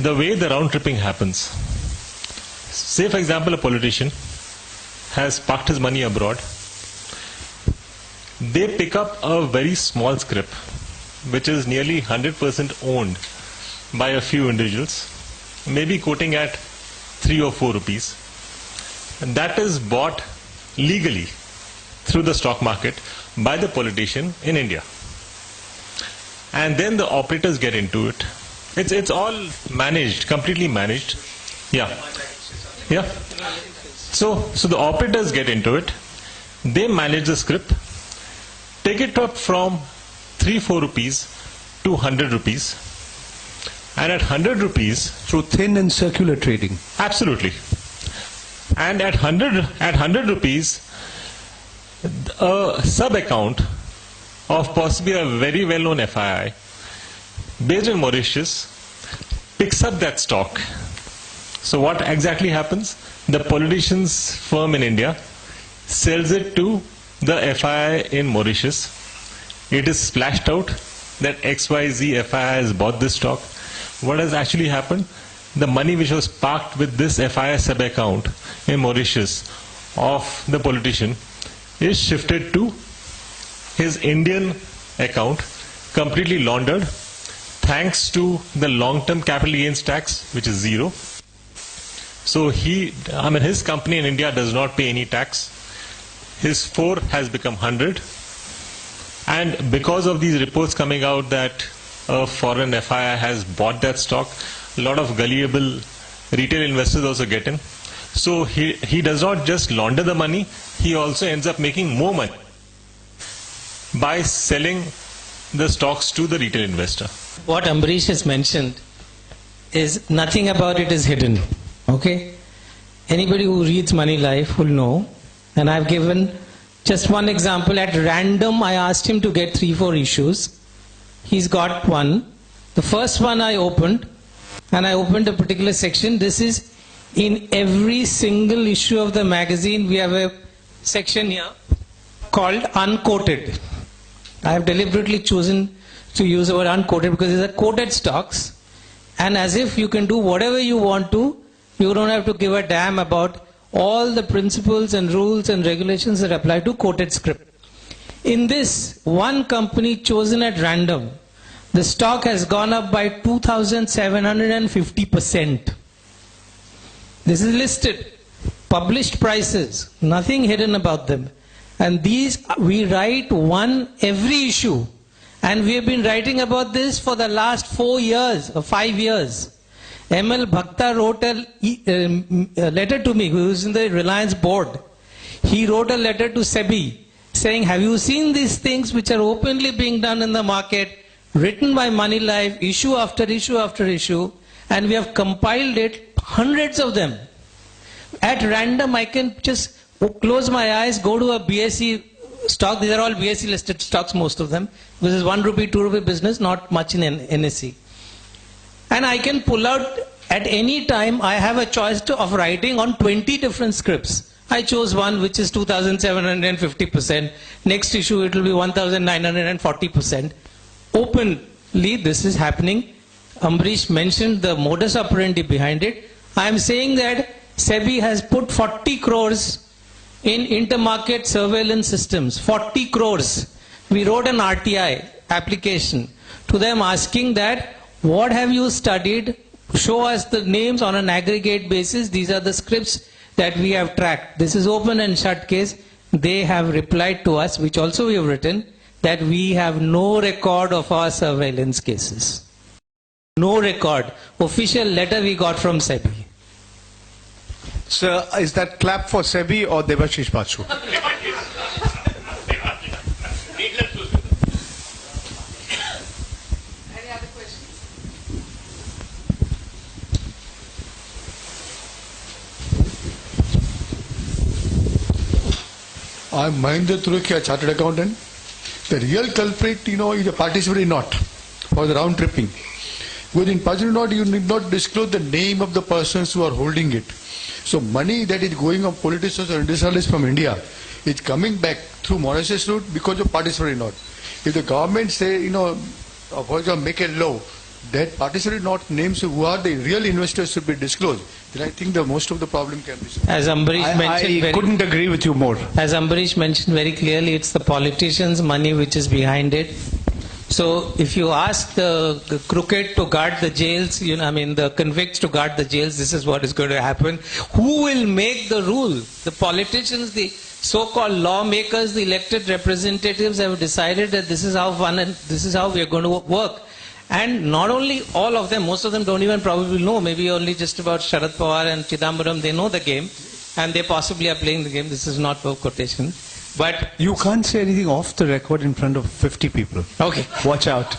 the way the round tripping happens. Say, for example, a politician has parked his money abroad. They pick up a very small scrip, which is nearly 100% owned by a few individuals, maybe quoting at 3 or 4 rupees. And that is bought legally through the stock market by the politician in India. And then the operators get into it. It's all managed, completely managed. Yeah. So the operators get into it. They manage the scrip, take it up from 3-4 rupees to 100 rupees. And at 100 rupees, through thin and circular trading. Absolutely. And at 100 rupees, a sub-account of possibly a very well-known FII based in Mauritius picks up that stock. So what exactly happens? The politician's firm in India sells it to the FII in Mauritius. It is splashed out that XYZ FII has bought this stock. What has actually happened? The money which was parked with this FII sub-account in Mauritius of the politician is shifted to his Indian account, completely laundered, thanks to the long-term capital gains tax, which is 0. So his company in India does not pay any tax. His 4 has become 100. And because of these reports coming out that a foreign FII has bought that stock, a lot of gullible retail investors also get in. So he does not just launder the money, he also ends up making more money by selling the stocks to the retail investor. What Ambarish has mentioned is nothing about it is hidden. Okay? Anybody who reads Money Life will know. And I've given just one example. At random, I asked him to get 3-4 issues. He's got one. The first one I opened, and I opened a particular section. This is in every single issue of the magazine. We have a section here called Unquoted. I have deliberately chosen to use the word unquoted because these are quoted stocks. And as if you can do whatever you want to, you don't have to give a damn about all the principles and rules and regulations that apply to quoted script. In this one company chosen at random, the stock has gone up by 2,750%. This is listed, published prices, nothing hidden about them. And these, we write one every issue. And we have been writing about this for the last 4 years or 5 years. M.L. Bhakta wrote a letter to me, who is in the Reliance board. He wrote a letter to SEBI saying, have you seen these things which are openly being done in the market, written by Money Life, issue after issue after issue, and we have compiled it, hundreds of them. At random, I can just close my eyes, go to a BSE stock. These are all BSE listed stocks, most of them. This is 1 rupee, 2 rupee business, not much in NSE. And I can pull out at any time. I have a choice of writing on 20 different scripts. I chose one which is 2,750%. Next issue it will be 1,940%. Openly this is happening. Ambarish mentioned the modus operandi behind it. I am saying that SEBI has put 40 crores in intermarket surveillance systems. 40 crores. We wrote an RTI application to them asking that, what have you studied? Show us the names on an aggregate basis. These are the scripts that we have tracked. This is open and shut case. They have replied to us, which also we have written, that we have no record of our surveillance cases. No record. Official letter we got from SEBI. Sir, is that clap for SEBI or Debashish Basu? Any other questions? I'm Mahendra Turukia, Chartered Accountant. The real culprit, is a participatory note for the round tripping. Within participatory note, you need not disclose the name of the persons who are holding it. So money that is going on politicians or industrialists from India is coming back through Mauritius route because of participatory note. If the government say, for example, make a law that participatory not names who are the real investors should be disclosed, then I think the most of the problem can be solved. As Ambarish mentioned I couldn't agree with you more. As Ambarish mentioned very clearly, it's the politicians' money which is behind it. So if you ask the crooked to guard the jails, the convicts to guard the jails, this is what is going to happen. Who will make the rule? The politicians, the so-called lawmakers, the elected representatives have decided that this is how this is how we are going to work. And not only all of them, most of them don't even probably know. Maybe only just about Sharad Pawar and Chidambaram, they know the game. And they possibly are playing the game. This is not for quotation. But You can't say anything off the record in front of 50 people. okay. Watch out.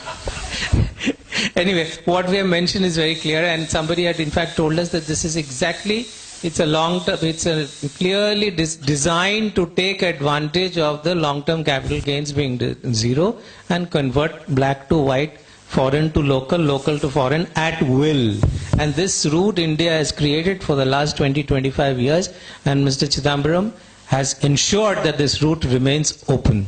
Anyway, what we have mentioned is very clear, and somebody had in fact told us that this is exactly, it's a clearly designed to take advantage of the long-term capital gains being zero and convert black to white, foreign to local, local to foreign at will. And this route India has created for the last 20-25 years, and Mr. Chidambaram has ensured that this route remains open.